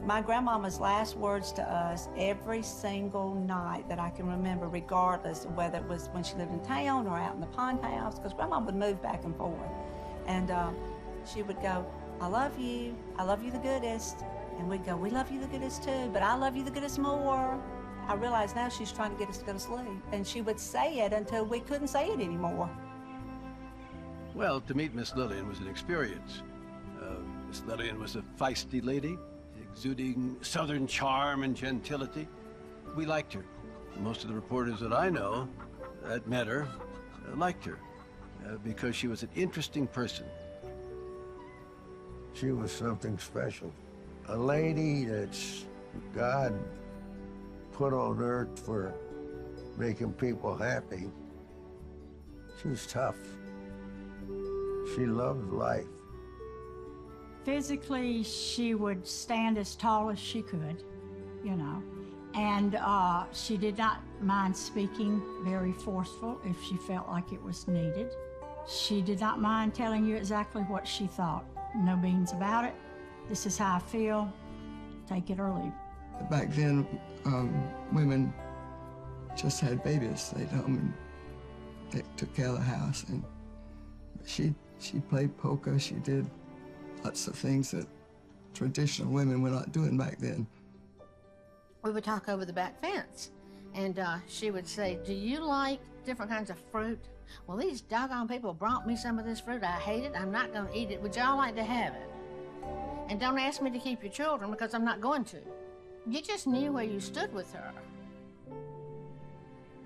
My grandmama's last words to us every single night that I can remember, regardless of whether it was when she lived in town or out in the pond house, because Grandma would move back and forth. And she would go, I love you the goodest. And we'd go, we love you the goodest too, but I love you the goodest more. I realize now she's trying to get us to go to sleep. And she would say it until we couldn't say it anymore. Well, to meet Miss Lillian was an experience. Miss Lillian was a feisty lady, exuding Southern charm and gentility. We liked her. Most of the reporters that I know that met her liked her because she was an interesting person. She was something special. A lady that's God put on earth for making people happy. She was tough. She loved life. Physically, she would stand as tall as she could, you know, and she did not mind speaking very forceful if she felt like it was needed. She did not mind telling you exactly what she thought. No beans about it. This is how I feel. Take it or leave it. Back then, women just had babies, stayed home, and they took care of the house. And she played poker. She did lots of things that traditional women were not doing back then. We would talk over the back fence, and she would say, do you like different kinds of fruit? Well, these doggone people brought me some of this fruit. I hate it. I'm not going to eat it. Would y'all like to have it? And don't ask me to keep your children, because I'm not going to. You just knew where you stood with her.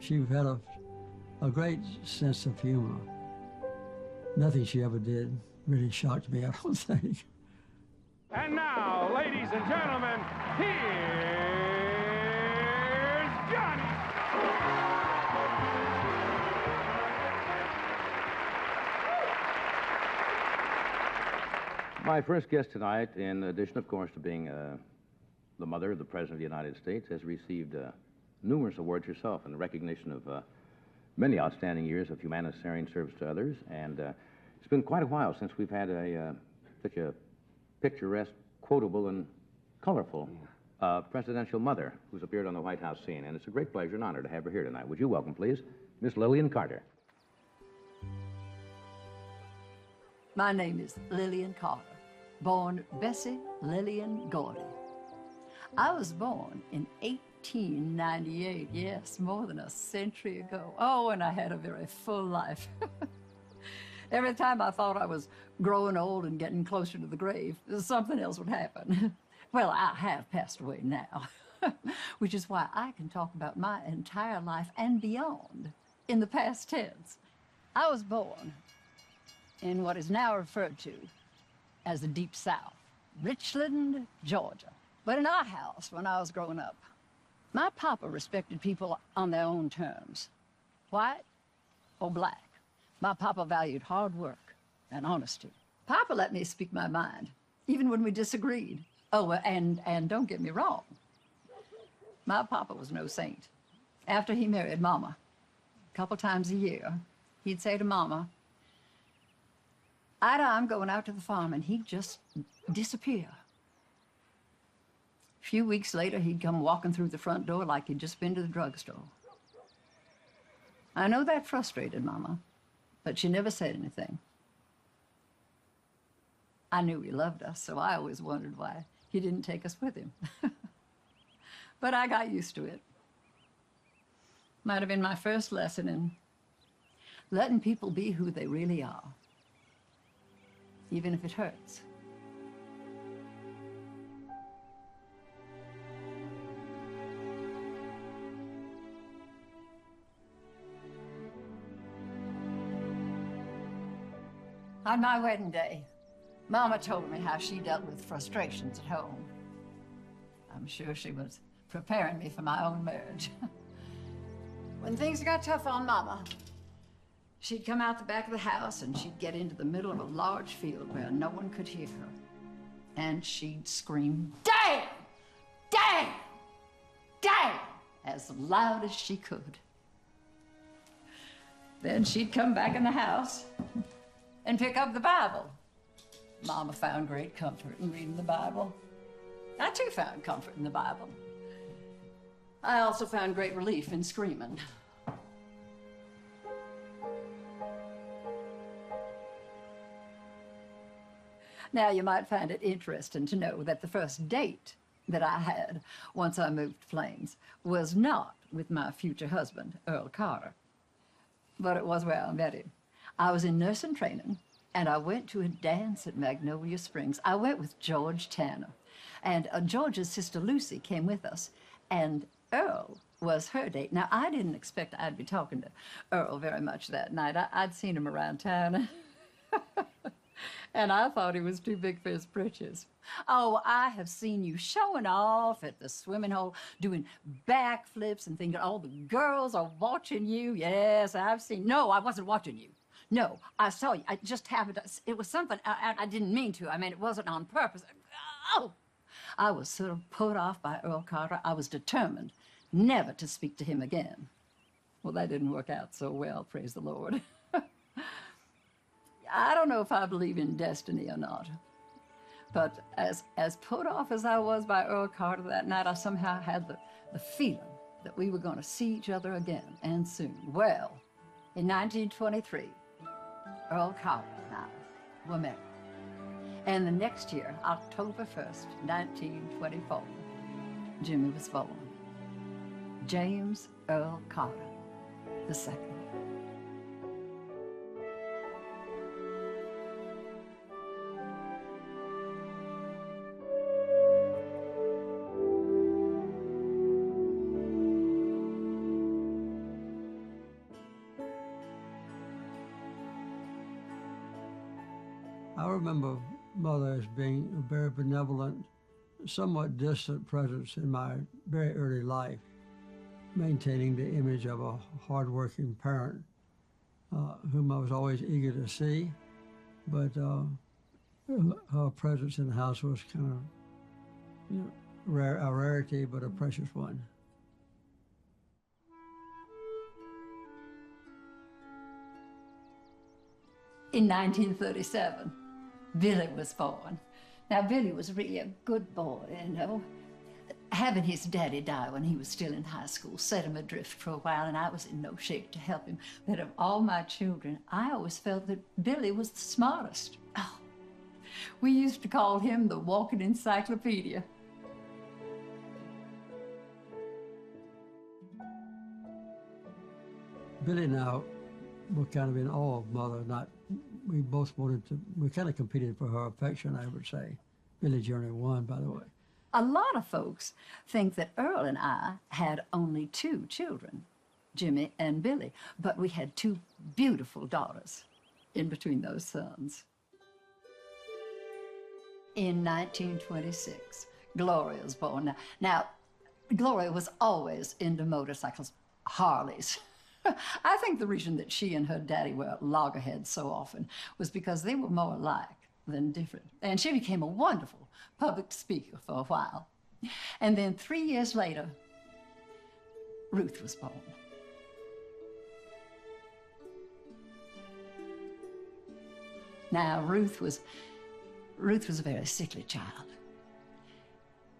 She had a great sense of humor. Nothing she ever did really shocked me, I don't think. And now, ladies and gentlemen, here's Johnny. My first guest tonight, in addition, of course, to being the mother of the President of the United States, has received numerous awards herself in recognition of many outstanding years of humanitarian service to others. And it's been quite a while since we've had such a picturesque, quotable, and colorful presidential mother who's appeared on the White House scene. And it's a great pleasure and honor to have her here tonight. Would you welcome, please, Miss Lillian Carter. My name is Lillian Carter, born Bessie Lillian Gordy. I was born in 1898, yes, more than a century ago. Oh, and I had a very full life. Every time I thought I was growing old and getting closer to the grave, something else would happen. Well, I have passed away now, which is why I can talk about my entire life and beyond in the past tense. I was born in what is now referred to as the Deep South, Richland, Georgia. But in our house, when I was growing up, my papa respected people on their own terms, white or black. My papa valued hard work and honesty. Papa let me speak my mind, even when we disagreed. Oh, and don't get me wrong, my papa was no saint. After he married Mama, a couple times a year, he'd say to Mama, Ida, I'm going out to the farm, and he'd just disappear. A few weeks later, he'd come walking through the front door like he'd just been to the drugstore. I know that frustrated Mama, but she never said anything. I knew he loved us, so I always wondered why he didn't take us with him. But I got used to it. Might have been my first lesson in letting people be who they really are, even if it hurts. On my wedding day, Mama told me how she dealt with frustrations at home. I'm sure she was preparing me for my own marriage. When things got tough on Mama, she'd come out the back of the house and she'd get into the middle of a large field where no one could hear her. And she'd scream, "Damn! Damn! Damn!" as loud as she could. Then she'd come back in the house and pick up the Bible. Mama found great comfort in reading the Bible. I too found comfort in the Bible. I also found great relief in screaming. Now, you might find it interesting to know that the first date that I had once I moved to Plains was not with my future husband, Earl Carter, but it was where I met him. I was in nursing training, and I went to a dance at Magnolia Springs. I went with George Tanner, and George's sister Lucy came with us, and Earl was her date. Now, I didn't expect I'd be talking to Earl very much that night. I'd seen him around town. And I thought he was too big for his britches. Oh, I have seen you showing off at the swimming hole, doing backflips and thinking all the girls are watching you. Yes, I've seen. No, I wasn't watching you. No, I saw you. I just happened to. It was something I didn't mean to. I mean, it wasn't on purpose. Oh! I was sort of put off by Earl Carter. I was determined never to speak to him again. Well, that didn't work out so well, praise the Lord. I don't know if I believe in destiny or not, but as put off as I was by Earl Carter that night, I somehow had the feeling that we were going to see each other again, and soon. Well, in 1923, Earl Carter and I were married. And the next year, October 1st, 1924, Jimmy was born. James Earl Carter II. I remember Mother as being a very benevolent, somewhat distant presence in my very early life, maintaining the image of a hardworking parent whom I was always eager to see, but her presence in the house was kind of a rarity, but a precious one. In 1937, Billy was born. Now, Billy was really a good boy, you know. Having his daddy die when he was still in high school set him adrift for a while, and I was in no shape to help him. But of all my children, I always felt that Billy was the smartest. Oh, we used to call him the walking encyclopedia. Billy and I were kind of in awe of Mother. We both we kind of competed for her affection, I would say. Billy Journey won, by the way. A lot of folks think that Earl and I had only 2 children, Jimmy and Billy, but we had 2 beautiful daughters in between those sons. In 1926, Gloria was born. Now, Gloria was always into motorcycles, Harleys. I think the reason that she and her daddy were loggerheads so often was because they were more alike than different. And she became a wonderful public speaker for a while. And then 3 years later, Ruth was born. Now, Ruth was a very sickly child.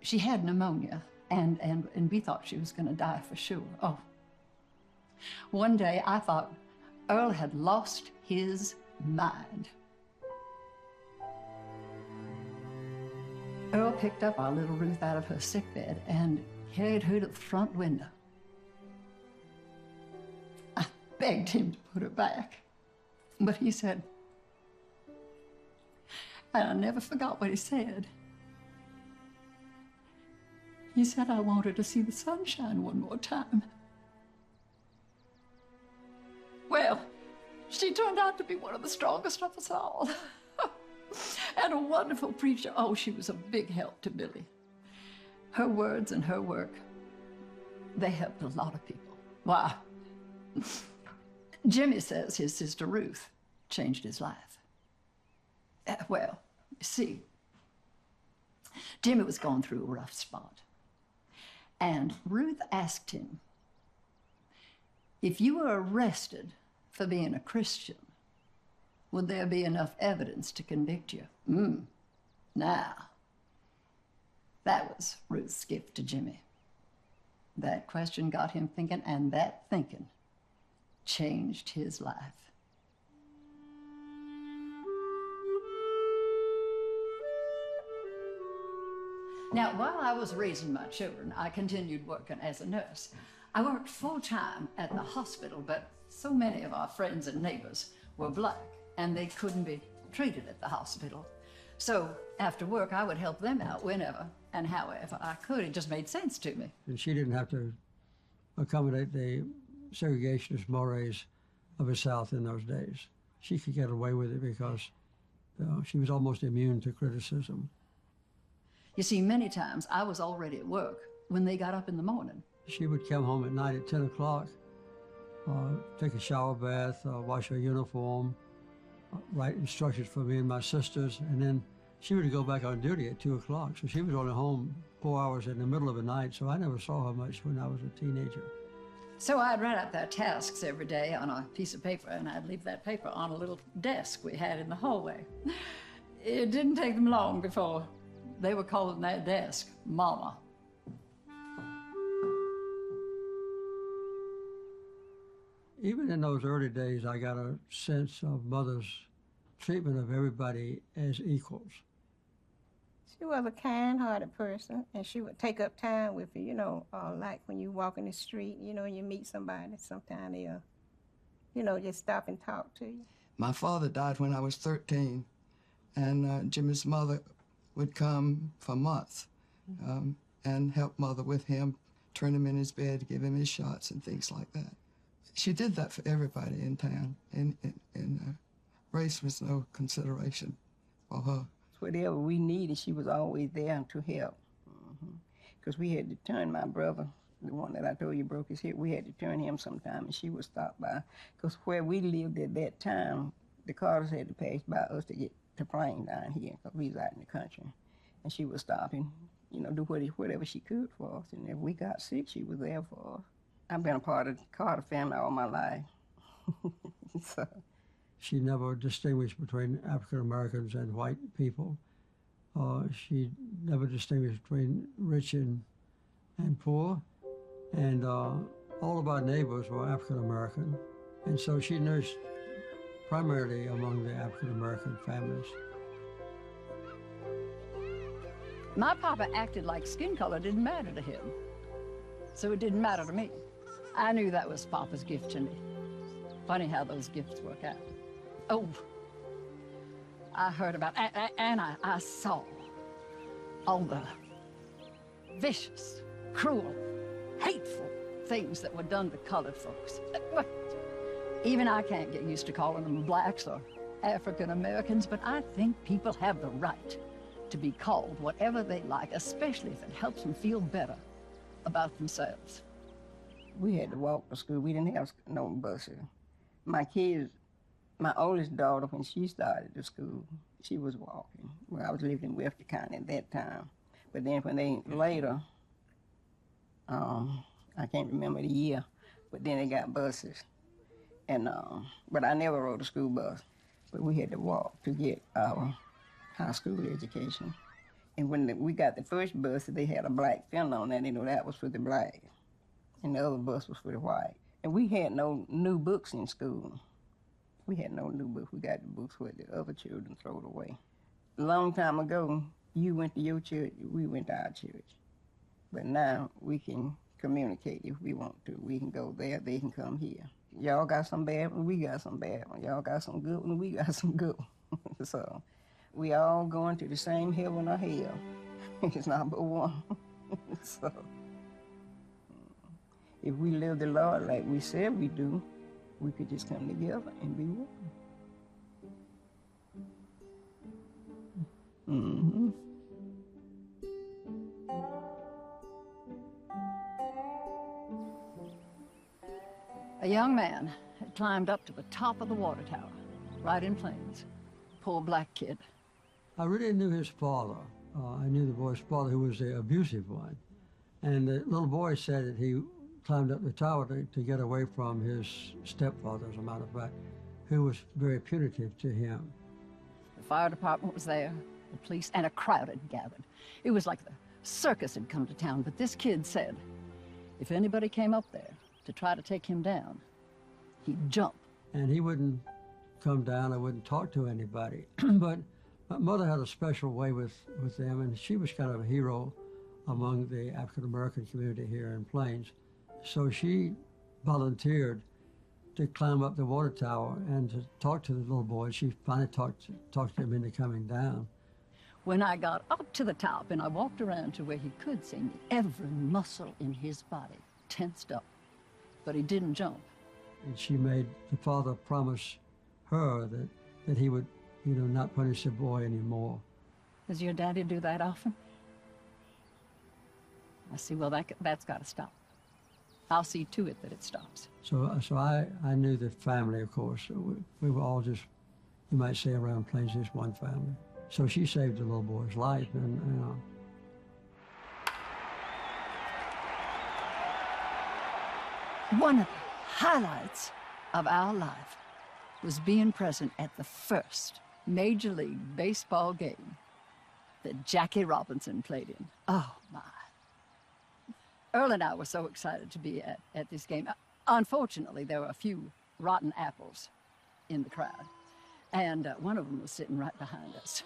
She had pneumonia, and we thought she was going to die for sure. Oh. One day, I thought Earl had lost his mind. Earl picked up our little Ruth out of her sickbed and carried her to the front window. I begged him to put her back, but he said, and I never forgot what he said. He said, I want her to see the sunshine one more time. Well, she turned out to be one of the strongest of us all. And a wonderful preacher. Oh, she was a big help to Billy. Her words and her work, they helped a lot of people. Wow. Jimmy says his sister Ruth changed his life. Well, you see, Jimmy was going through a rough spot. And Ruth asked him, if you were arrested for being a Christian, would there be enough evidence to convict you? Now, That was Ruth's gift to Jimmy. That question got him thinking, and that thinking changed his life. Now, while I was raising my children, I continued working as a nurse. I worked full-time at the hospital, but so many of our friends and neighbors were black, and they couldn't be treated at the hospital. So after work, I would help them out whenever and however I could. It just made sense to me. And she didn't have to accommodate the segregationist mores of the South in those days. She could get away with it because she was almost immune to criticism. You see, many times I was already at work when they got up in the morning. She would come home at night at 10 o'clock, take a shower bath, wash her uniform, write instructions for me and my sisters, and then she would go back on duty at 2 o'clock. So she was only home 4 hours in the middle of the night, so I never saw her much when I was a teenager. So I'd write out their tasks every day on a piece of paper, and I'd leave that paper on a little desk we had in the hallway. It didn't take them long before they were calling that desk Mama. Even in those early days, I got a sense of Mother's treatment of everybody as equals. She was a kind-hearted person, and she would take up time with you, you know, like when you walk in the street, you know, and you meet somebody, sometimes they'll, you know, just stop and talk to you. My father died when I was 13, and Jimmy's mother would come for months and help Mother with him, turn him in his bed, give him his shots and things like that. She did that for everybody in town, and race was no consideration for her. Whatever we needed, she was always there to help. Because we had to turn my brother, the one that I told you broke his hip, we had to turn him sometime, and she would stop by. Because where we lived at that time, the Carters had to pass by us to get the plane down here, because we was out in the country. And she would stop and, you know, do whatever she could for us. And if we got sick, she was there for us. I've been a part of the Carter family all my life. So. She never distinguished between African Americans and white people. She never distinguished between rich and poor. And all of our neighbors were African American. And so she nursed primarily among the African American families. My papa acted like skin color didn't matter to him, so it didn't matter to me. I knew that was Papa's gift to me. Funny how those gifts work out. Oh, I heard about, and I saw all the vicious, cruel, hateful things that were done to colored folks. Even I can't get used to calling them blacks or African Americans, but I think people have the right to be called whatever they like, especially if it helps them feel better about themselves. We had to walk to school. We didn't have no buses. My kids, my oldest daughter, when she started to school, she was walking. Well, I was living in Webster County at that time. But then when they later, I can't remember the year, but then they got buses. And but I never rode a school bus. But we had to walk to get our high school education. And when we got the first bus, they had a black fender on that. You know, that was for the black. And the other bus was for the white. And we had no new books in school. We had no new books. We got the books where the other children threw it away. A long time ago, you went to your church, we went to our church. But now we can communicate if we want to. We can go there, they can come here. Y'all got some bad ones, we got some bad ones. Y'all got some good ones, we got some good ones. So we all going to the same heaven or hell. It's not but one. So if we live the Lord like we said we do, we could just come together and be one. Mm-hmm. A young man had climbed up to the top of the water tower, right in Plains. Poor black kid. I really knew his father. I knew the boy's father, who was the abusive one. And the little boy said that he climbed up the tower to get away from his stepfather, as a matter of fact, who was very punitive to him. The fire department was there, the police, and a crowd had gathered. It was like the circus had come to town, but this kid said if anybody came up there to try to take him down, he'd jump. And he wouldn't come down, I wouldn't talk to anybody. But my mother had a special way with them, and she was kind of a hero among the African-American community here in Plains. So she volunteered to climb up the water tower and to talk to the little boy. She finally talked him into coming down. When I got up to the top and I walked around to where he could see me, every muscle in his body tensed up, but he didn't jump. And she made the father promise her that he would, not punish the boy anymore. Does your daddy do that often? I see, well, that's got to stop. I'll see to it that it stops. So I knew the family, of course. We were all just, you might say, around Plains, just one family. So she saved the little boy's life, and One of the highlights of our life was being present at the first Major League Baseball game that Jackie Robinson played in. Oh, my. Earl and I were so excited to be at this game. Unfortunately, there were a few rotten apples in the crowd, and one of them was sitting right behind us.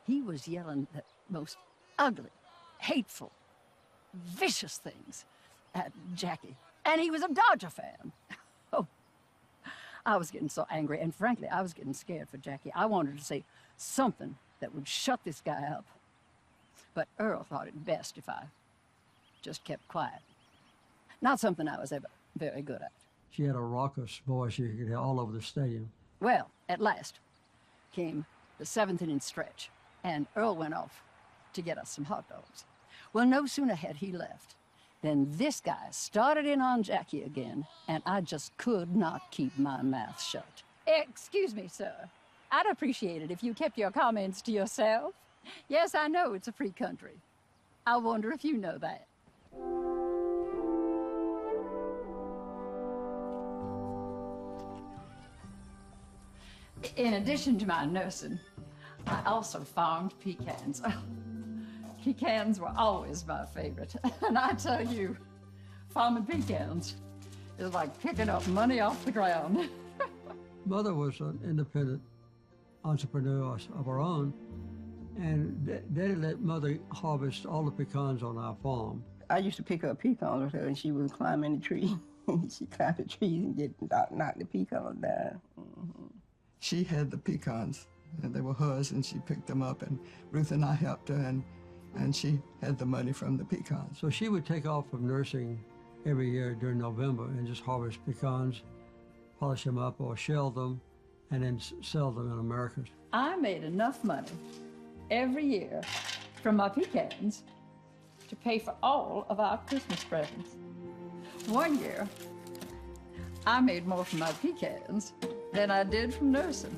He was yelling the most ugly, hateful, vicious things at Jackie, and he was a Dodger fan. Oh, I was getting so angry, and frankly, I was getting scared for Jackie. I wanted to say something that would shut this guy up, but Earl thought it best if I just kept quiet. Not something I was ever very good at. She had a raucous voice you could hear all over the stadium. Well, at last came the 7th inning stretch, and Earl went off to get us some hot dogs. Well, no sooner had he left than this guy started in on Jackie again, and I just could not keep my mouth shut. Excuse me, sir. I'd appreciate it if you kept your comments to yourself. Yes, I know it's a free country. I wonder if you know that. In addition to my nursing, I also farmed pecans. Pecans were always my favorite. And I tell you, farming pecans is like picking up money off the ground. Mother was an independent entrepreneur of her own, and Daddy let Mother harvest all the pecans on our farm. I used to pick up pecans with her, and she would climb in the tree. She climbed the trees and knock the pecans down. Mm-hmm. She had the pecans, and they were hers, and she picked them up, and Ruth and I helped her, and she had the money from the pecans. So she would take off from nursing every year during November and just harvest pecans, polish them up or shell them, and then sell them in America. I made enough money every year from my pecans to pay for all of our Christmas presents. One year, I made more from my pecans than I did from nursing.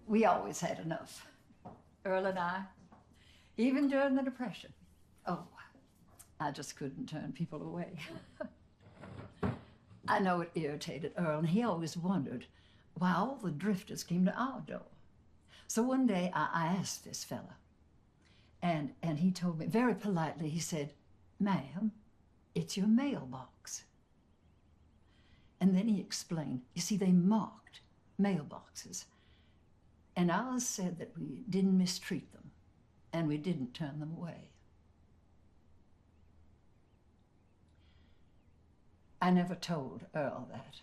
We always had enough, Earl and I, even during the Depression. Oh, I just couldn't turn people away. I know it irritated Earl, and he always wondered why all the drifters came to our door. So one day I asked this fella, and he told me very politely, he said, "Ma'am, it's your mailbox." And then he explained, you see, they marked mailboxes. And ours said that we didn't mistreat them, and we didn't turn them away. I never told Earl that,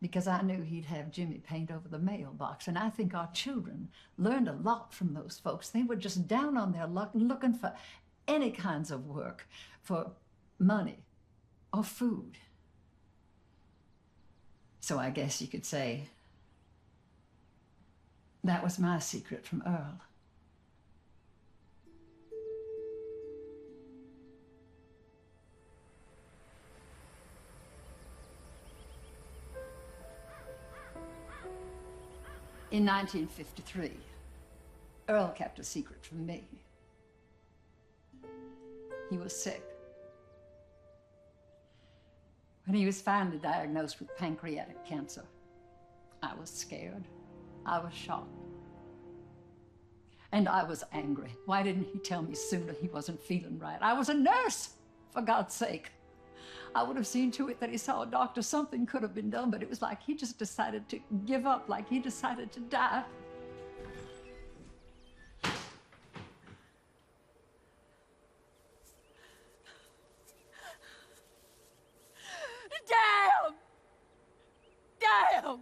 because I knew he'd have Jimmy paint over the mailbox, and I think our children learned a lot from those folks. They were just down on their luck, looking for any kinds of work, for money or food. So I guess you could say That was my secret from Earl. In 1953, Earl kept a secret from me. He was sick. When he was finally diagnosed with pancreatic cancer, I was scared. I was shocked. And I was angry. Why didn't he tell me sooner he wasn't feeling right? I was a nurse, for God's sake. I would have seen to it that he saw a doctor. Something could have been done, but it was like he just decided to give up, like he decided to die. Damn! Damn!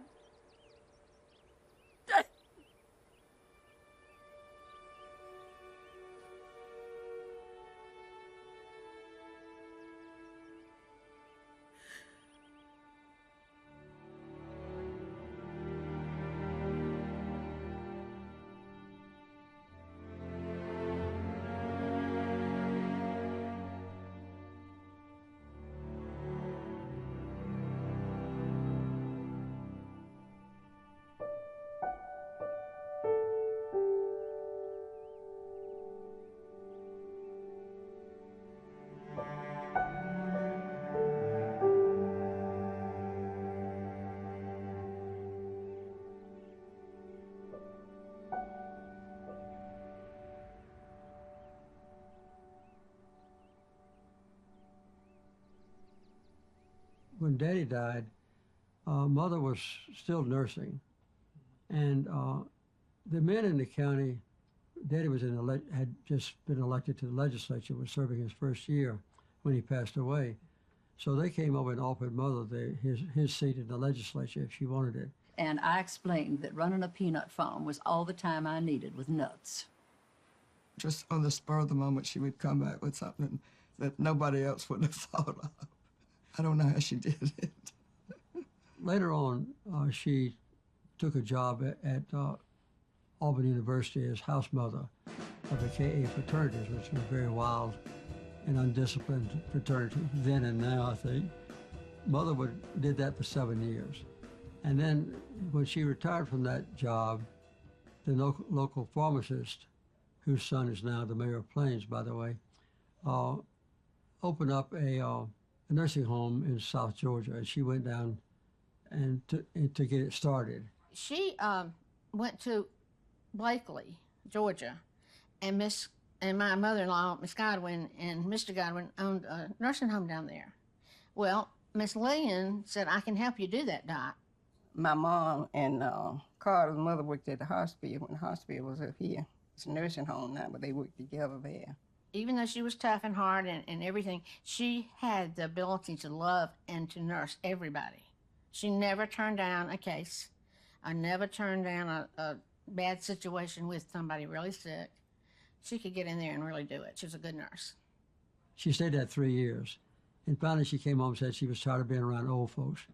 When Daddy died, Mother was still nursing. And the men in the county, Daddy was had just been elected to the legislature, was serving his first year when he passed away. So they came over and offered Mother his seat in the legislature if she wanted it. And I explained that running a peanut farm was all the time I needed with nuts. Just on the spur of the moment, she would come back with something that nobody else would have thought of. I don't know how she did it. Later on, she took a job at Auburn University as house mother of the KA fraternities, which was a very wild and undisciplined fraternity then and now, I think. Mother did that for 7 years. And then when she retired from that job, the local pharmacist, whose son is now the mayor of Plains, by the way, opened up a nursing home in South Georgia, and she went down and to get it started. She went to Blakely, Georgia, and my mother-in-law, Miss Godwin, and Mr. Godwin owned a nursing home down there. Well, Miss Lillian said, "I can help you do that, Doc." My mom and Carter's mother worked at the hospital when the hospital was up here. It's a nursing home now, but they worked together there. Even though she was tough and hard and everything, she had the ability to love and to nurse everybody. She never turned down a case. I never turned down a bad situation with somebody really sick. She could get in there and really do it. She was a good nurse. She stayed there 3 years, and finally she came home and said she was tired of being around old folks.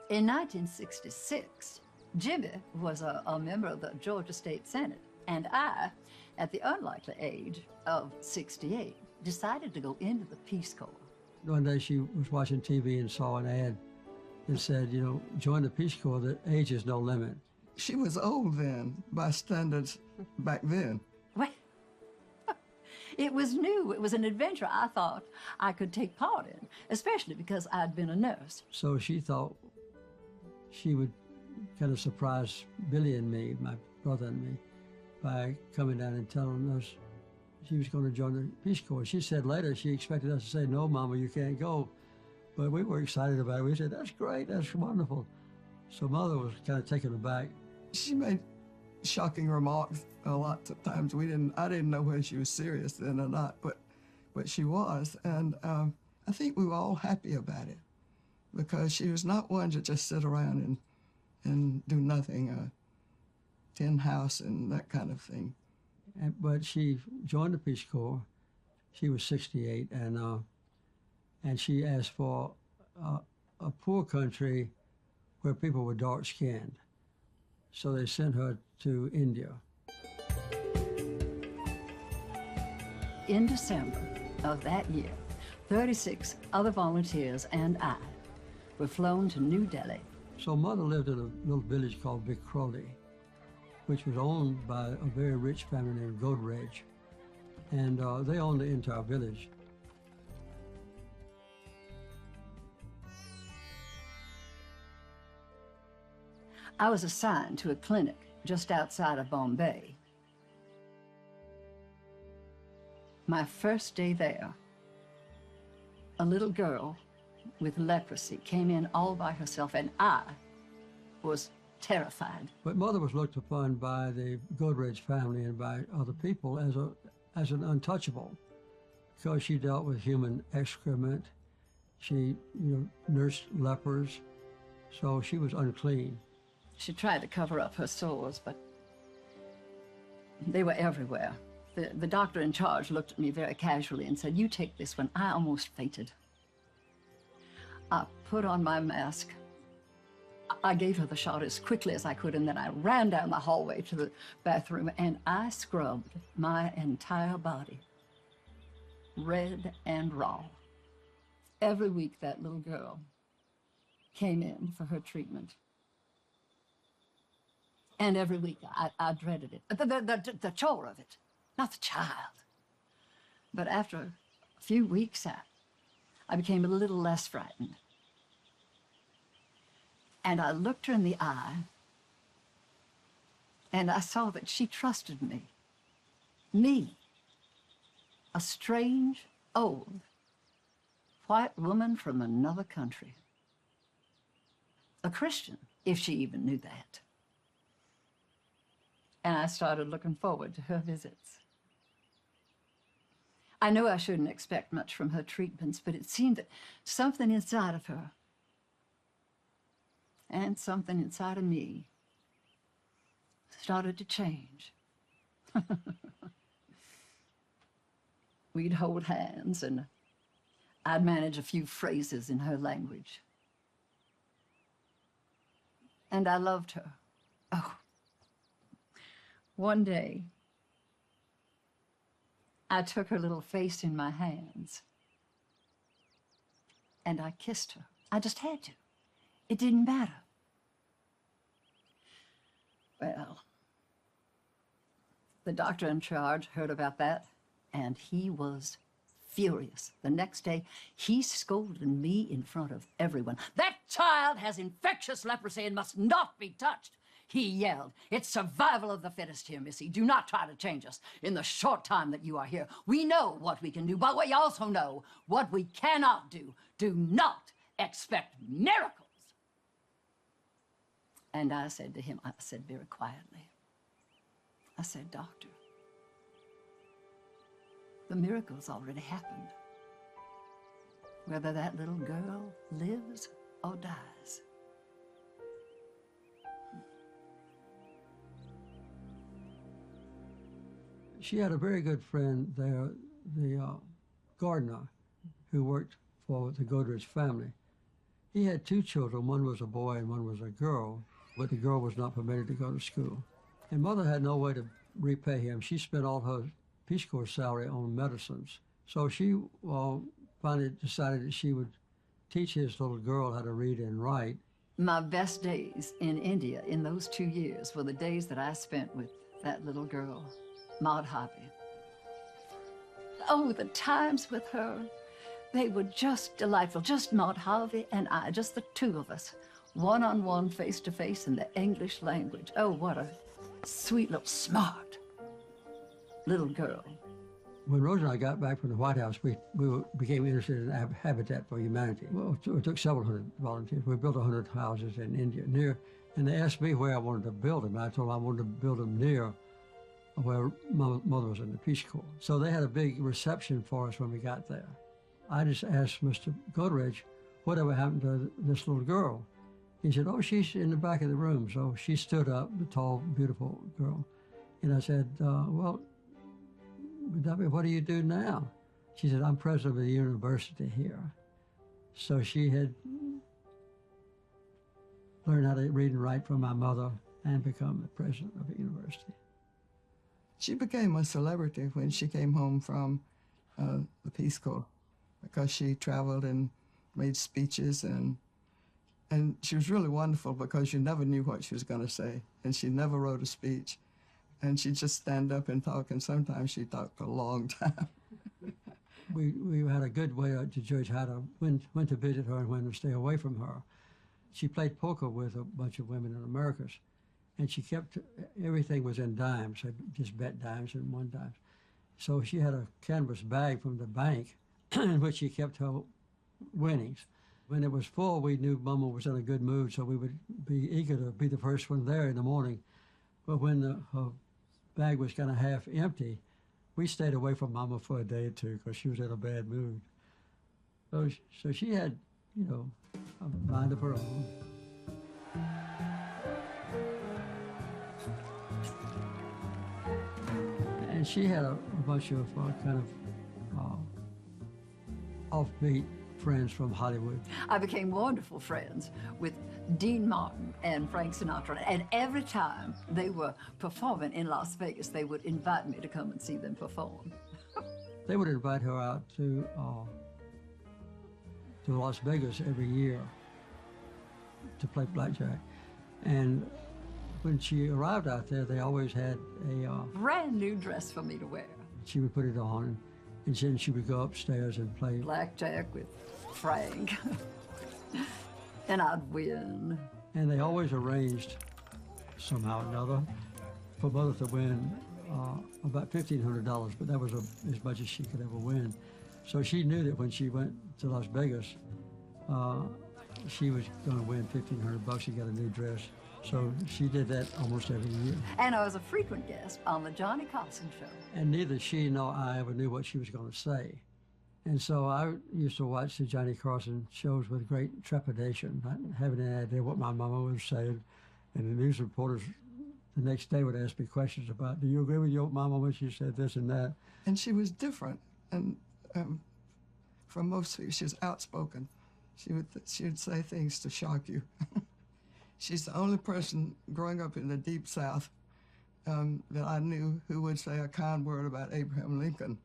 In 1966, Jimmy was a member of the Georgia State Senate, and I, at the unlikely age of 68, decided to go into the Peace Corps. One day she was watching TV and saw an ad that said, you know, join the Peace Corps, the age is no limit. She was old then, by standards back then. Well, it was new. It was an adventure I thought I could take part in, especially because I'd been a nurse. So she thought she would kind of surprise Billy and me, my brother and me, by coming down and telling us she was going to join the Peace Corps. She said later she expected us to say, "No, Mama, you can't go." But we were excited about it. We said, "That's great, that's wonderful." So Mother was kind of taken aback. She made shocking remarks a lot of times. I didn't know whether she was serious then or not, but she was. And I think we were all happy about it because she was not one to just sit around and do nothing, tin house and that kind of thing. But she joined the Peace Corps. She was 68, and she asked for a poor country where people were dark-skinned. So they sent her to India. In December of that year, 36 other volunteers and I were flown to New Delhi. So Mother lived in a little village called Vikhroli, which was owned by a very rich family named Godrej. And they owned the entire village. I was assigned to a clinic just outside of Bombay. My first day there, a little girl with leprosy came in all by herself, and I was terrified. But Mother was looked upon by the Godrej family and by other people as an untouchable, because she dealt with human excrement. She, nursed lepers, so she was unclean. She tried to cover up her sores, but they were everywhere. The doctor in charge looked at me very casually and said, "You take this one." I almost fainted. I put on my mask. I gave her the shot as quickly as I could, and then I ran down the hallway to the bathroom, and I scrubbed my entire body, red and raw. Every week, that little girl came in for her treatment. And every week, I dreaded it. The chore of it, not the child. But after a few weeks, I became a little less frightened. And I looked her in the eye, and I saw that she trusted me. Me, a strange, old, white woman from another country. A Christian, if she even knew that. And I started looking forward to her visits. I knew I shouldn't expect much from her treatments, but it seemed that something inside of her and something inside of me started to change. We'd hold hands, and I'd manage a few phrases in her language. And I loved her. Oh. One day, I took her little face in my hands, and I kissed her. I just had to. It didn't matter. Well, the doctor in charge heard about that, and he was furious. The next day, he scolded me in front of everyone. "That child has infectious leprosy and must not be touched," he yelled. "It's survival of the fittest here, Missy. Do not try to change us. In the short time that you are here, we know what we can do, but we also know what we cannot do. Do not expect miracles." And I said to him, I said very quietly, I said, "Doctor, the miracle's already happened. Whether that little girl lives or dies." She had a very good friend there, the gardener, who worked for the Godrej family. He had two children. One was a boy and one was a girl, but the girl was not permitted to go to school. And Mother had no way to repay him. She spent all her Peace Corps salary on medicines. So she finally decided that she would teach his little girl how to read and write. My best days in India in those 2 years were the days that I spent with that little girl, Madhavi. Oh, the times with her, they were just delightful. Just Madhavi and I, just the two of us, one-on-one, face-to-face in the English language. Oh, what a sweet little smart little girl. When Rose and I got back from the White House, we became interested in Habitat for Humanity. Well, it took several hundred volunteers. We built 100 houses in India, and they asked me where I wanted to build them. I told them I wanted to build them near where my mother was in the Peace Corps. So they had a big reception for us when we got there. I just asked Mr. Godrej, whatever happened to this little girl? He said, "Oh, she's in the back of the room." So she stood up, the tall, beautiful girl. And I said, "Well, what do you do now?" She said, "I'm president of the university here." So she had learned how to read and write from my mother and become the president of the university. She became a celebrity when she came home from the Peace Corps because she traveled and made speeches, and she was really wonderful because you never knew what she was going to say, and she never wrote a speech, and she'd just stand up and talk, and sometimes she talked for a long time. We had a good way to judge how to when to visit her and when to stay away from her. She played poker with a bunch of women in Americas, and she kept, everything was in dimes, so just bet dimes and won dimes. So she had a canvas bag from the bank in which she kept her winnings. When it was full, we knew Mama was in a good mood, so we would be eager to be the first one there in the morning. But when her bag was kind of half empty, we stayed away from Mama for a day or two because she was in a bad mood. So she had, you know, a mind of her own. And she had a bunch of kind of offbeat friends from Hollywood. I became wonderful friends with Dean Martin and Frank Sinatra, and every time they were performing in Las Vegas, they would invite me to come and see them perform. They would invite her out to Las Vegas every year to play blackjack. And when she arrived out there, they always had a brand new dress for me to wear. She would put it on, and then she would go upstairs and play blackjack with Frank. And I'd win. And they always arranged, somehow or another, for Mother to win about $1,500, but that was as much as she could ever win. So she knew that when she went to Las Vegas, she was going to win $1,500 and get a new dress. So she did that almost every year. And I was a frequent guest on the Johnny Carson show. And neither she nor I ever knew what she was going to say. And so I used to watch the Johnny Carson shows with great trepidation, not having any idea what my mama was saying. And the news reporters the next day would ask me questions about, do you agree with your mama when she said this and that? And she was different. And from most people, she was outspoken. She would say things to shock you. She's the only person growing up in the Deep South that I knew who would say a kind word about Abraham Lincoln.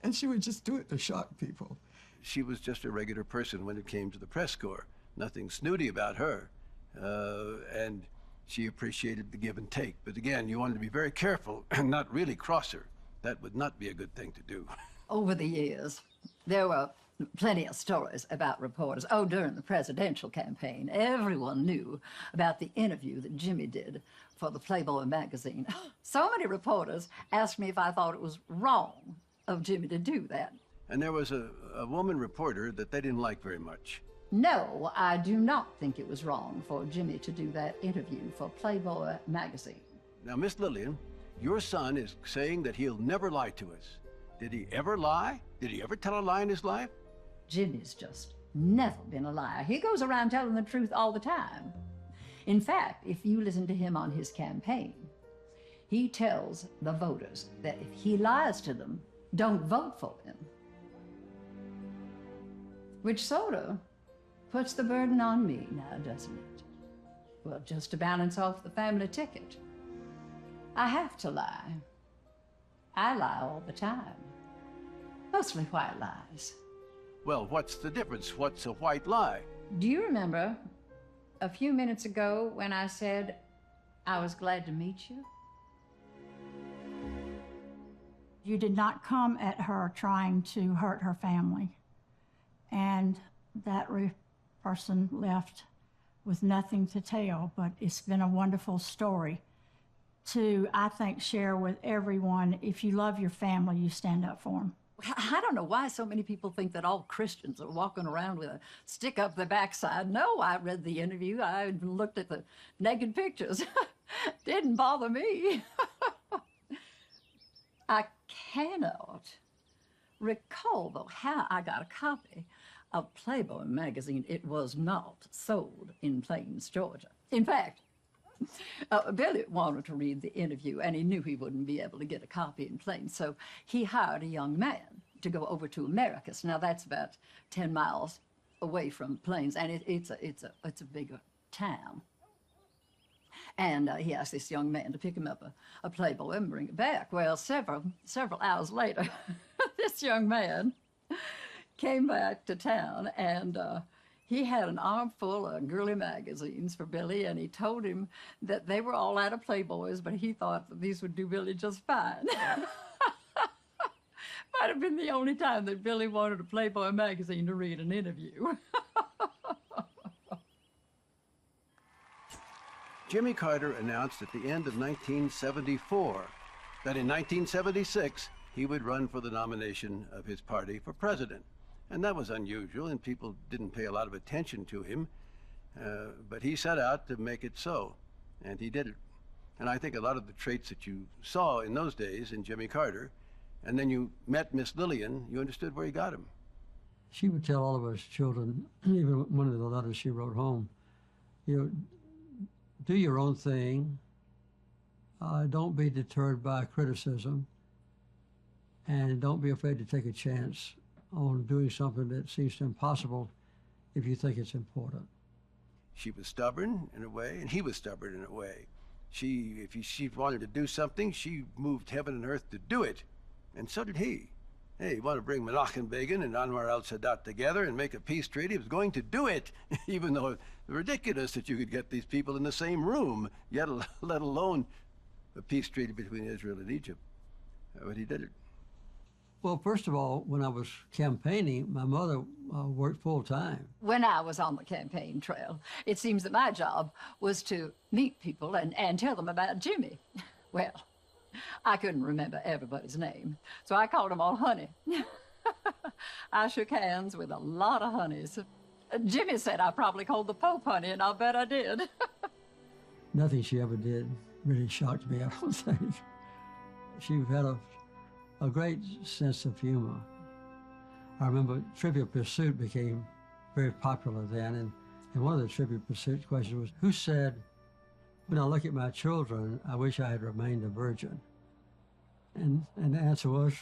And she would just do it to shock people. She was just a regular person when it came to the press corps. Nothing snooty about her. And she appreciated the give and take. But again, you wanted to be very careful and not really cross her. That would not be a good thing to do. Over the years, there were plenty of stories about reporters. Oh, during the presidential campaign, everyone knew about the interview that Jimmy did for the Playboy magazine. So many reporters asked me if I thought it was wrong of Jimmy to do that. And there was a woman reporter that they didn't like very much. No, I do not think it was wrong for Jimmy to do that interview for Playboy magazine. Now, Miss Lillian, your son is saying that he'll never lie to us. Did he ever lie? Did he ever tell a lie in his life? Jimmy's just never been a liar. He goes around telling the truth all the time. In fact, if you listen to him on his campaign, he tells the voters that if he lies to them, don't vote for him. Which sort of puts the burden on me now, doesn't it? Well, just to balance off the family ticket. I have to lie. I lie all the time. Mostly white lies. Well, what's the difference? What's a white lie? Do you remember a few minutes ago when I said I was glad to meet you? You did not come at her trying to hurt her family. And that person left with nothing to tell, but it's been a wonderful story to, I think, share with everyone. If you love your family, you stand up for them. I don't know why so many people think that all Christians are walking around with a stick up their backside. No, I read the interview. I even looked at the naked pictures. Didn't bother me. I cannot recall, though, how I got a copy of Playboy magazine. It was not sold in Plains, Georgia. In fact, Billy wanted to read the interview, and he knew he wouldn't be able to get a copy in Plains, so he hired a young man to go over to Americus. Now, that's about 10 miles away from Plains, and it's a bigger town. And he asked this young man to pick him up a Playboy and bring it back. Well, several hours later, this young man came back to town, and he had an armful of girly magazines for Billy, and he told him that they were all out of Playboys, but he thought that these would do Billy just fine. Might have been the only time that Billy wanted a Playboy magazine to read an interview. Jimmy Carter announced at the end of 1974 that in 1976 he would run for the nomination of his party for president. And that was unusual, and people didn't pay a lot of attention to him. But he set out to make it so, and he did it. And I think a lot of the traits that you saw in those days in Jimmy Carter, and then you met Miss Lillian, you understood where he got him. She would tell all of us children, even one of the letters she wrote home, you know, do your own thing. Don't be deterred by criticism, and don't be afraid to take a chance on doing something that seems impossible if you think it's important. She was stubborn in a way, and he was stubborn in a way. If she wanted to do something, she moved heaven and earth to do it, and so did he. Hey, you want to bring Menachem Begin and Anwar al-Sadat together and make a peace treaty? He was going to do it, even though it's ridiculous that you could get these people in the same room, yet let alone a peace treaty between Israel and Egypt. But he did it. Well, first of all, when I was campaigning, my mother worked full-time. When I was on the campaign trail, it seems that my job was to meet people and tell them about Jimmy. Well, I couldn't remember everybody's name, so I called them all honey. I shook hands with a lot of honeys. Jimmy said I probably called the Pope honey, and I'll bet I did. Nothing she ever did really shocked me, I don't think. She had a great sense of humor. I remember Trivial Pursuit became very popular then, and one of the Trivial Pursuit questions was, who said, when I look at my children, I wish I had remained a virgin? And the answer was,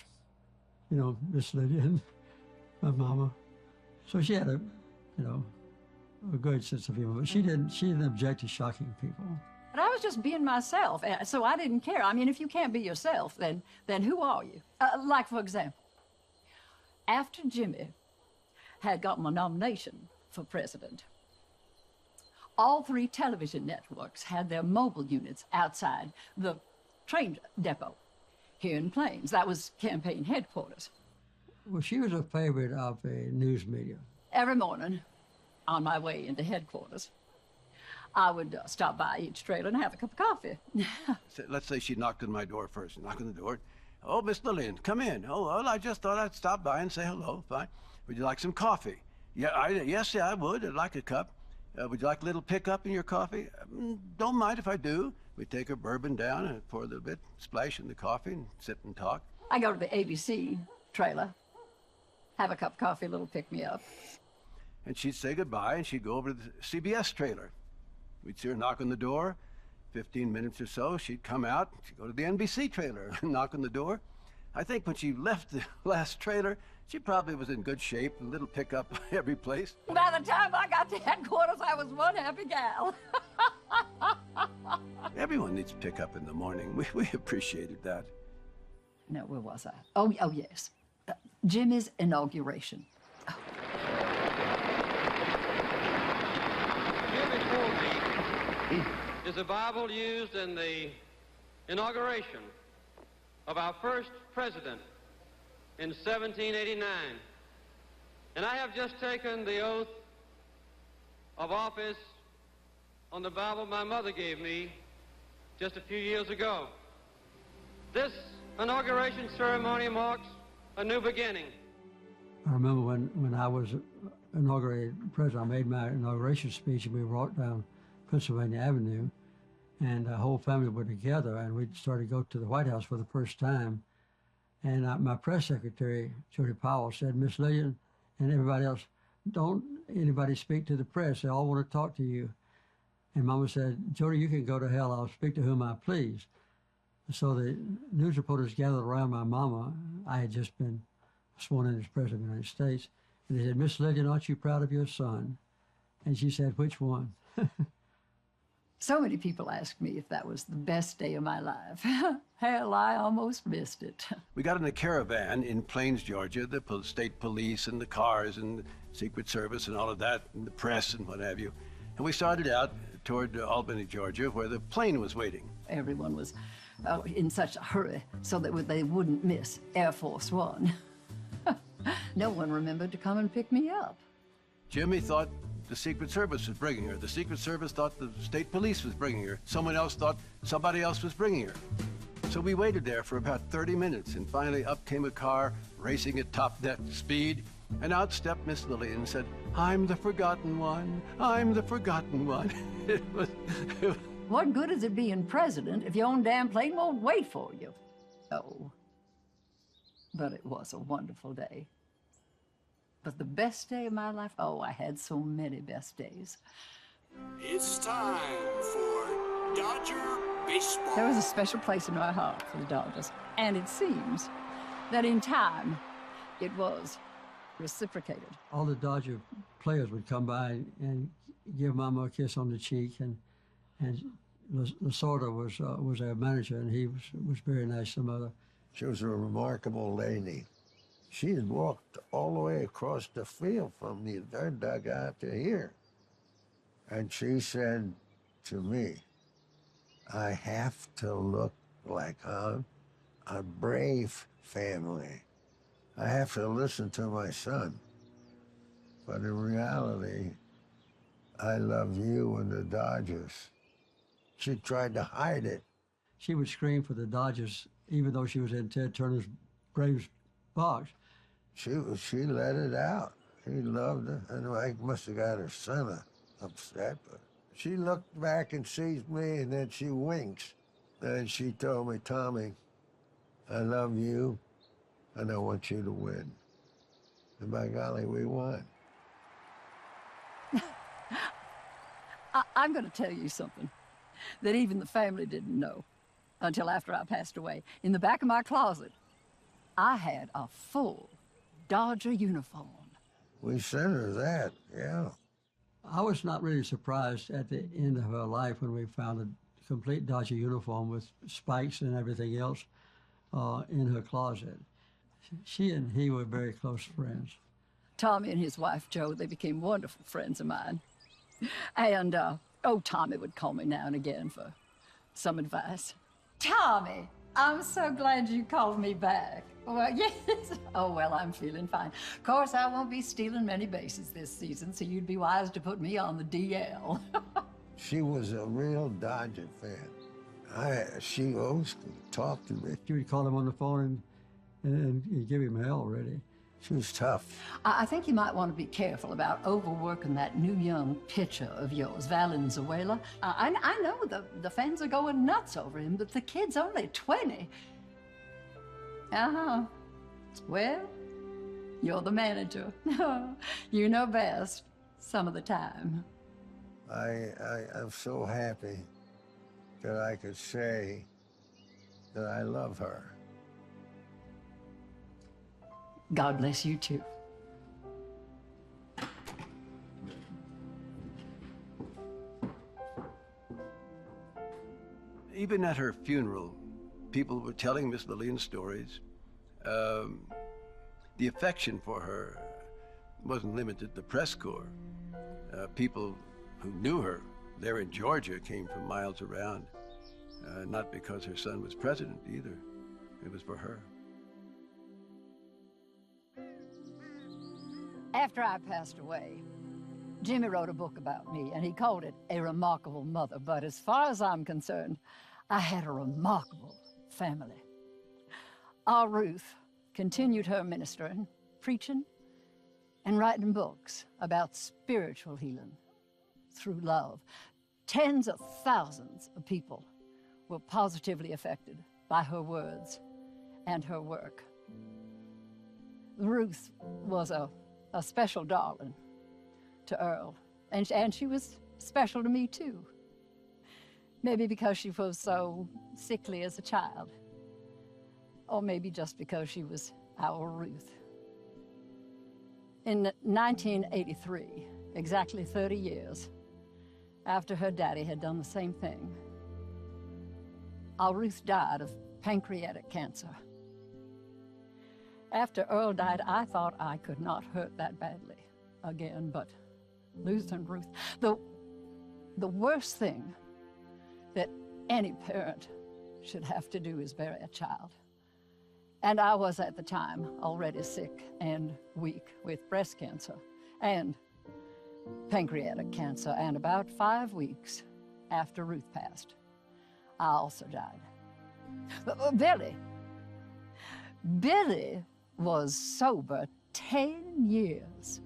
you know, Miss Lillian, my mama. So she had a good sense of humor, but she didn't object to shocking people. But I was just being myself, so I didn't care. I mean, if you can't be yourself, then who are you? Like, for example, after Jimmy had gotten a nomination for president, all 3 television networks had their mobile units outside the train depot here in Plains. That was campaign headquarters. Well, she was a favorite of the news media. Every morning, on my way into headquarters, I would stop by each trailer and have a cup of coffee. Let's say she knocked on my door first. Knock on the door. Oh, Miss Lillian, come in. Oh, well, I just thought I'd stop by and say hello. Fine. Would you like some coffee? Yeah, yes, I would. I'd like a cup. Would you like a little pickup in your coffee? Don't mind if I do. We take her bourbon down and pour a little bit, splash in the coffee, and sit and talk. I go to the ABC trailer, have a cup of coffee, a little pick-me-up. And she'd say goodbye, and she'd go over to the CBS trailer. We'd see her knock on the door. 15 minutes or so, she'd come out. She'd go to the NBC trailer and knock on the door. I think when she left the last trailer, she probably was in good shape, a little pickup every place. By the time I got to headquarters, I was one happy gal. Everyone needs pickup in the morning. We appreciated that. Now, where was I? Oh yes. Jimmy's inauguration. Oh. Here before me is a Bible used in the inauguration of our first president in 1789. And I have just taken the oath of office on the Bible my mother gave me just a few years ago. This inauguration ceremony marks a new beginning. I remember when I was inaugurated president, I made my inauguration speech, and we walked down Pennsylvania Avenue, and the whole family were together, and we started to go to the White House for the first time. And my press secretary, Jody Powell, said, Miss Lillian and everybody else, don't anybody speak to the press. They all want to talk to you. And Mama said, Jody, you can go to hell. I'll speak to whom I please. So the news reporters gathered around my mama. I had just been sworn in as President of the United States. And they said, Miss Lillian, aren't you proud of your son? And she said, which one? So many people ask me if that was the best day of my life. Hell, I almost missed it. We got in a caravan in Plains, Georgia, the state police and the cars and the Secret Service and all of that, and the press and what have you. And we started out toward Albany, Georgia, where the plane was waiting. Everyone was in such a hurry so that they wouldn't miss Air Force One. No one remembered to come and pick me up. Jimmy thought the Secret Service was bringing her. The Secret Service thought the state police was bringing her. Someone else thought somebody else was bringing her. So we waited there for about 30 minutes, and finally up came a car racing at top deck speed, and out stepped Miss Lillian and said, "I'm the forgotten one. I'm the forgotten one." It was... What good is it being president if your own damn plane won't wait for you? Oh, but it was a wonderful day. But the best day of my life, oh, I had so many best days. It's time for Dodger Baseball. There was a special place in my heart for the Dodgers, and it seems that in time, it was reciprocated. All the Dodger players would come by and give Mama a kiss on the cheek, and Lasorda was our manager, and he was very nice to Mother. She was a remarkable lady. She had walked all the way across the field from their dugout to here. And she said to me, "I have to look like I'm a brave family. I have to listen to my son. But in reality, I love you and the Dodgers." She tried to hide it. She would scream for the Dodgers, even though she was in Ted Turner's Braves box. She let it out. He loved her, and I must have got her son upset, but she looked back and sees me, and then she winks. And she told me, "Tommy, I love you, and I want you to win." And by golly, we won. I'm going to tell you something that even the family didn't know until after I passed away. In the back of my closet, I had a full Dodger uniform. We sent her that, yeah. I was not really surprised at the end of her life when we found a complete Dodger uniform with spikes and everything else in her closet. She and he were very close friends. Tommy and his wife, Jo, they became wonderful friends of mine. And, Tommy would call me now and again for some advice. "Tommy, I'm so glad you called me back." "Well, yes." "Oh, well, I'm feeling fine. Of course, I won't be stealing many bases this season, so you'd be wise to put me on the DL." She was a real Dodger fan. She always talked to me. She would call him on the phone and give him hell, really. She was tough. I think you might want to be careful about overworking that new young pitcher of yours, Valenzuela. I know the fans are going nuts over him, but the kid's only 20. Uh-huh. Well, you're the manager. You know best some of the time. I'm so happy that I could say that I love her. God bless you, too. Even at her funeral, people were telling Miss Lillian stories. The affection for her wasn't limited to the press corps. People who knew her there in Georgia came from miles around, not because her son was president either. It was for her. After I passed away, Jimmy wrote a book about me, and he called it A Remarkable Mother. But as far as I'm concerned, I had a remarkable family. Our Ruth continued her ministering, preaching, and writing books about spiritual healing through love. Tens of thousands of people were positively affected by her words and her work. Ruth was a special darling to Earl, and she was special to me too. Maybe because she was so sickly as a child, or maybe just because she was our Ruth. In 1983, exactly 30 years, after her daddy had done the same thing. Our Ruth died of pancreatic cancer. After Earl died, I thought I could not hurt that badly again, but losing Ruth, the worst thing that any parent should have to do is bury a child. And I was at the time already sick and weak with breast cancer and pancreatic cancer, and about 5 weeks after Ruth passed, I also died. Billy was sober 10 years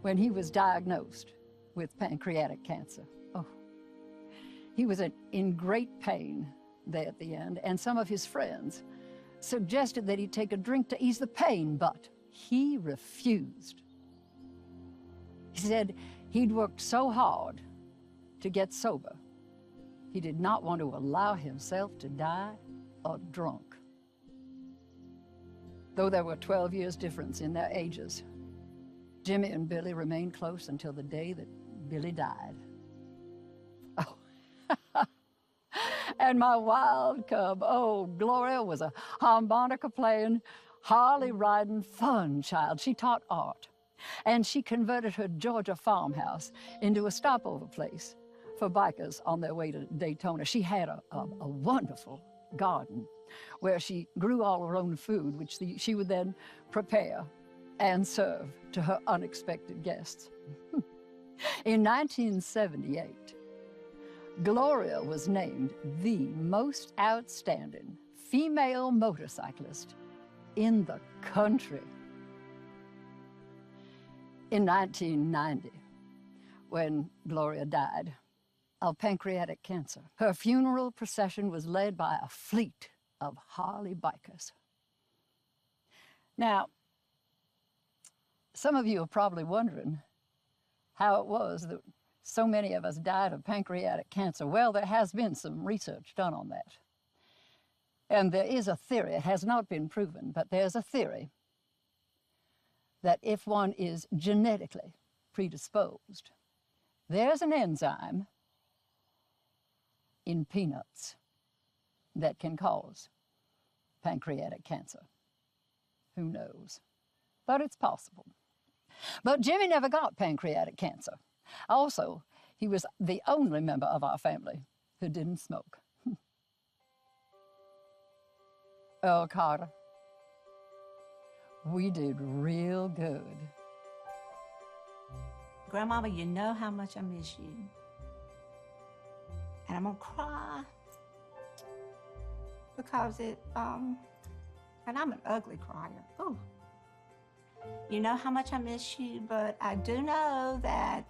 when he was diagnosed with pancreatic cancer. Oh, he was in great pain there at the end, and some of his friends suggested that he take a drink to ease the pain, but he refused. He said he'd worked so hard to get sober, he did not want to allow himself to die a drunk. Though there were 12 years difference in their ages, Jimmy and Billy remained close until the day that Billy died. Oh, and my wild cub, oh, Gloria was a harmonica-playing, Harley-riding, fun child. She taught art, and she converted her Georgia farmhouse into a stopover place for bikers on their way to Daytona. She had a wonderful garden where she grew all her own food, which she would then prepare and serve to her unexpected guests. In 1978, Gloria was named the most outstanding female motorcyclist in the country. In 1990, when Gloria died of pancreatic cancer, her funeral procession was led by a fleet of Harley bikers. Now, some of you are probably wondering how it was that so many of us died of pancreatic cancer. Well, there has been some research done on that. And there is a theory, it has not been proven, but there's a theory that if one is genetically predisposed, there's an enzyme in peanuts that can cause pancreatic cancer. Who knows? But it's possible. But Jimmy never got pancreatic cancer. Also, he was the only member of our family who didn't smoke. Earl Carter, we did real good. Grandmama, you know how much I miss you. And I'm gonna cry because and I'm an ugly crier. Ooh. You know how much I miss you, but I do know that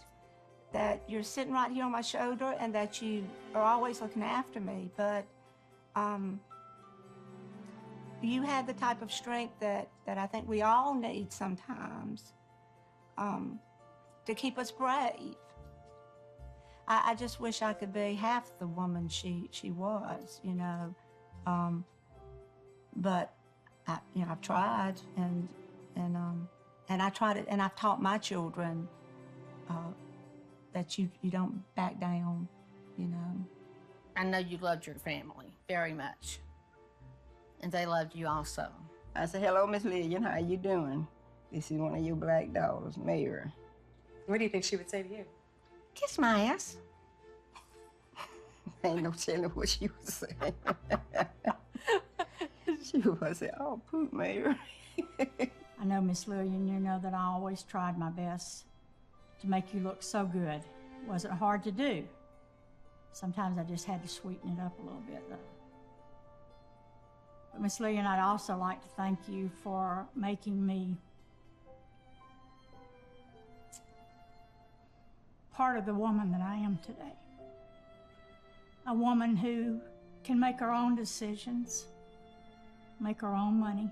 you're sitting right here on my shoulder and that you are always looking after me, but you had the type of strength that I think we all need sometimes to keep us brave. I just wish I could be half the woman she was, you know. But I've tried, and I tried it, and I've taught my children that you don't back down, you know. I know you loved your family very much, and they loved you also. I said, hello, Miss Lillian, how you doing? This is one of your black daughters, Mayor. What do you think she would say to you? Kiss my ass. Ain't no telling what she would say. She would say, oh, poop, Mayor. I know, Miss Lillian, you know that I always tried my best to make you look so good. It wasn't hard to do. Sometimes I just had to sweeten it up a little bit, though. But Miss Lillian, I'd also like to thank you for making me part of the woman that I am today. A woman who can make her own decisions, make her own money,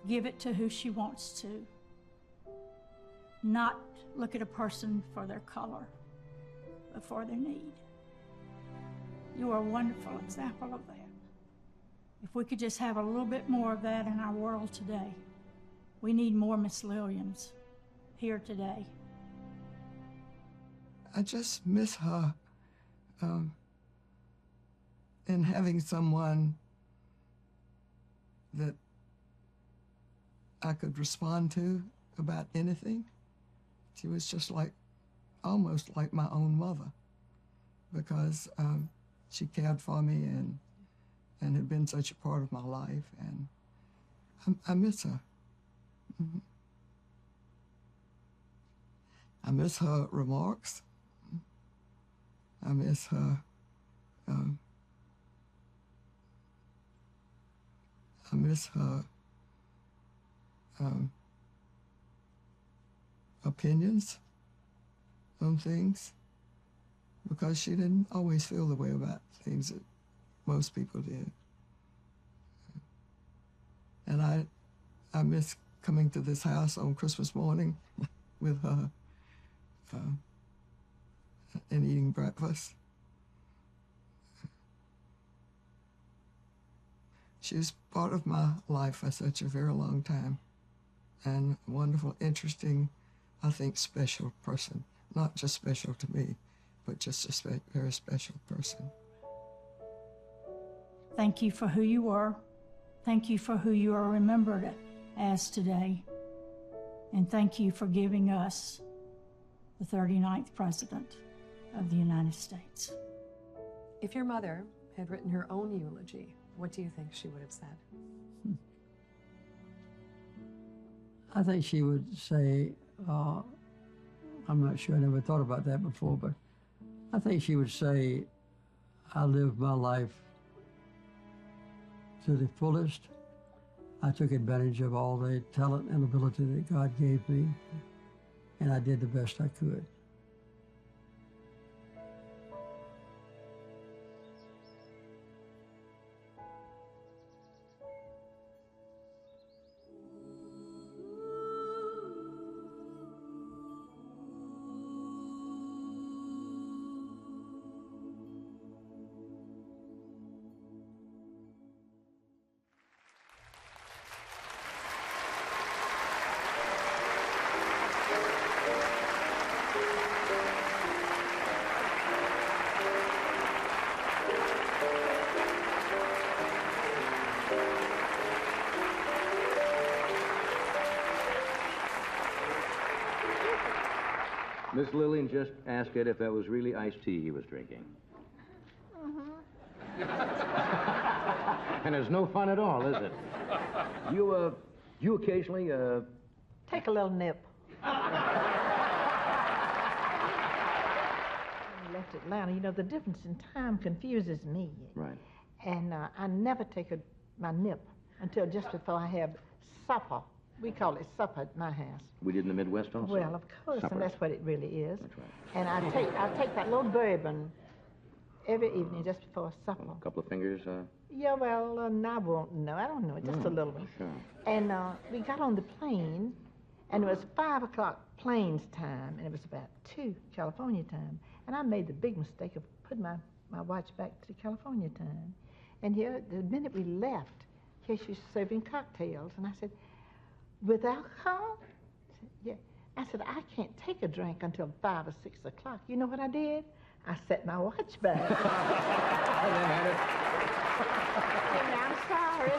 give it to who she wants to, not look at a person for their color, but for their need. You are a wonderful example of that. If we could just have a little bit more of that in our world today. We need more Miss Lillians here today. I just miss her and having someone that I could respond to about anything. She was just like, almost like my own mother, because she cared for me and had been such a part of my life, and I miss her. Mm-hmm. I miss her remarks. I miss her opinions on things, because she didn't always feel the way about things that most people did. And I miss coming to this house on Christmas morning with her and eating breakfast. She was part of my life for such a very long time, and a wonderful, interesting, I think, special person. Not just special to me, but just a very special person. Thank you for who you were. Thank you for who you are remembered as today. And thank you for giving us the 39th President of the United States. If your mother had written her own eulogy, what do you think she would have said? I think she would say, I'm not sure, I never thought about that before, but I think she would say, I lived my life to the fullest. I took advantage of all the talent and ability that God gave me, and I did the best I could. Miss Lillian just asked Ed if that was really iced tea he was drinking. And it's no fun at all, is it? You occasionally, Take a little nip. I left Atlanta. You know, the difference in time confuses me. Right. And I never take my nip until just before I have supper. We call it supper at my house. We did in the Midwest also. Well, of course, Supper. and that's what it really is. That's right. And I take that little bourbon every evening just before supper. A couple of fingers, Yeah, well, I won't know. I don't know, just a little one. Sure. And we got on the plane, and it was 5 o'clock plane's time, and it was about 2 California time. And I made the big mistake of putting my watch back to California time. And here, the minute we left, here she was serving cocktails, and I said, with alcohol? Yeah. I said, I can't take a drink until 5 or 6 o'clock. You know what I did? I set my watch back. And I'm sorry.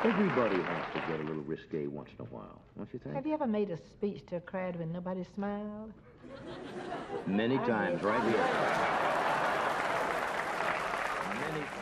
Everybody has to get a little risque once in a while, don't you think? Have you ever made a speech to a crowd when nobody smiled? Many times, right here. Many times.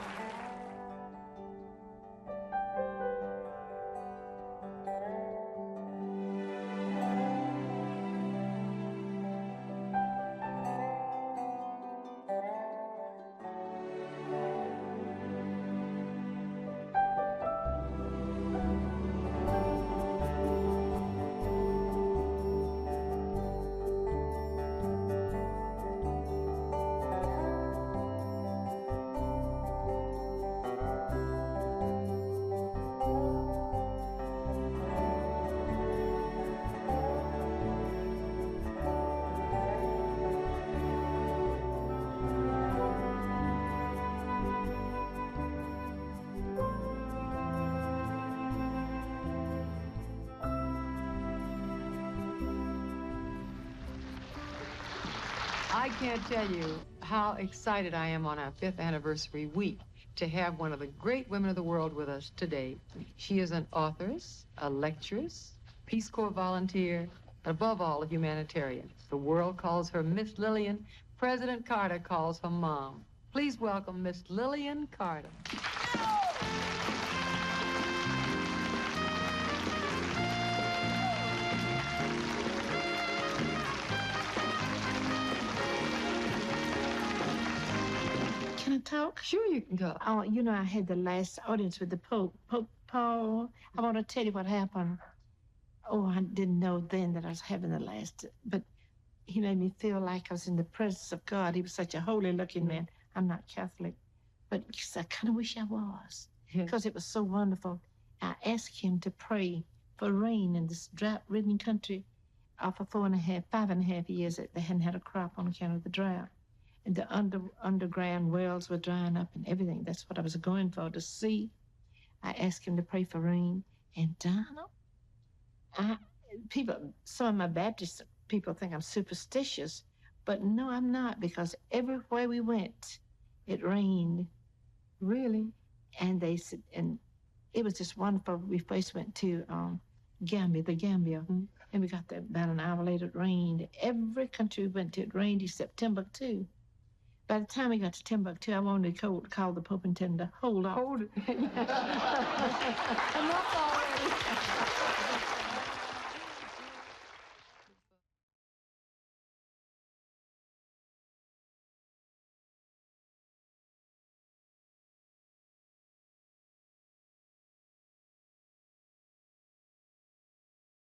I can't tell you how excited I am on our 5th anniversary week to have one of the great women of the world with us today. She is an authoress, a lecturess, Peace Corps volunteer, above all, a humanitarian. The world calls her Miss Lillian. President Carter calls her Mom. Please welcome Miss Lillian Carter. Can I talk? Sure, you can go. Oh, you know, I had the last audience with the Pope. Pope Paul, I want to tell you what happened. Oh, I didn't know then that I was having the last, but he made me feel like I was in the presence of God. He was such a holy-looking man. I'm not Catholic, but I kind of wish I was, because it was so wonderful. I asked him to pray for rain in this drought-ridden country. For 5.5 years, they hadn't had a crop on account of the drought. And the underground wells were drying up and everything. That's what I was going for, to see. I asked him to pray for rain. And Donald, some of my Baptist people think I'm superstitious, but no, I'm not, because everywhere we went, it rained. Really? And they said, and it was just wonderful. We first went to Gambia, and we got there about an hour later. It rained. Every country we went to, it rained except Timbuktu. By the time we got to Timbuktu, I wanted to call the Pope and tell him to hold on. Hold it. Enough already.